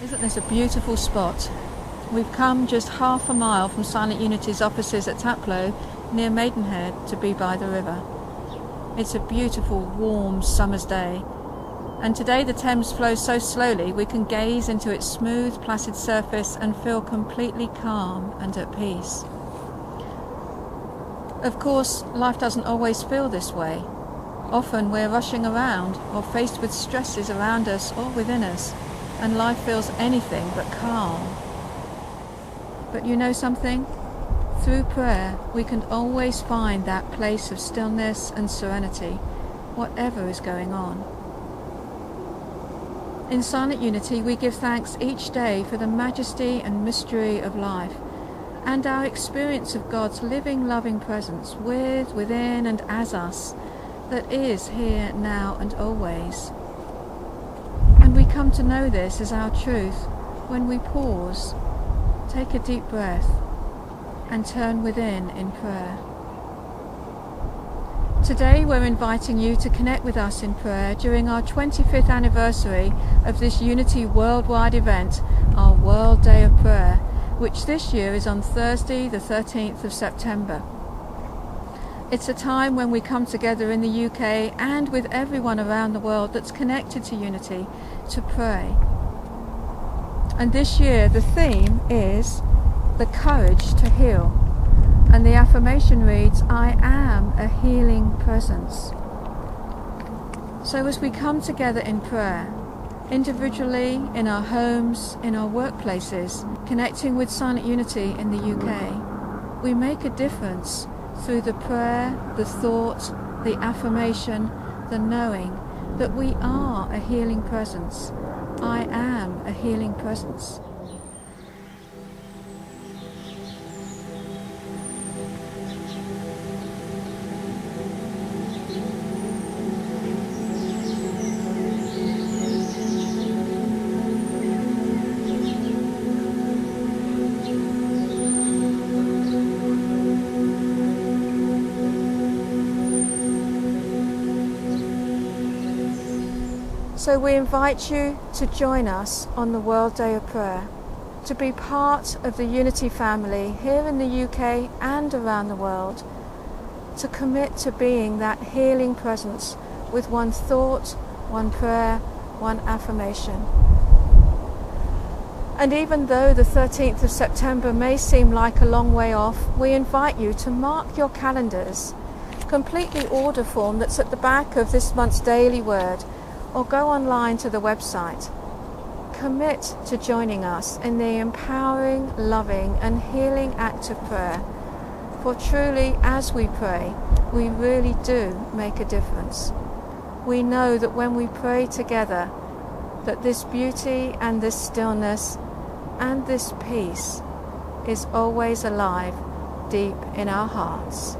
Isn't this a beautiful spot? We've come just half a mile from Silent Unity's offices at Taplow, near Maidenhead, to be by the river. It's a beautiful, warm summer's day, and today the Thames flows so slowly we can gaze into its smooth, placid surface and feel completely calm and at peace. Of course, life doesn't always feel this way. Often we're rushing around or faced with stresses around us or within us, and life feels anything but calm. But you know something? Through prayer, we can always find that place of stillness and serenity, whatever is going on. In Silent Unity, we give thanks each day for the majesty and mystery of life, and our experience of God's living, loving presence with, within, and as us, that is here, now, and always. And we come to know this as our truth when we pause, take a deep breath, and turn within in prayer. Today we're inviting you to connect with us in prayer during our 25th anniversary of this Unity worldwide event, our World Day of Prayer, which this year is on Thursday the 13th of September. It's a time when we come together in the UK and with everyone around the world that's connected to Unity to pray. And this year the theme is the courage to heal. And the affirmation reads, I am a healing presence. So as we come together in prayer, individually, in our homes, in our workplaces, connecting with Silent Unity in the UK, we make a difference through the prayer, the thought, the affirmation, the knowing that we are a healing presence. I am a healing presence. So we invite you to join us on the World Day of Prayer, to be part of the Unity family here in the UK and around the world, to commit to being that healing presence with one thought, one prayer, one affirmation. And even though the 13th of September may seem like a long way off, we invite you to mark your calendars, complete the order form that's at the back of this month's daily word, or go online to the website. Commit to joining us in the empowering, loving and healing act of prayer. For truly, as we pray, we really do make a difference. We know that when we pray together, that this beauty and this stillness and this peace is always alive deep in our hearts.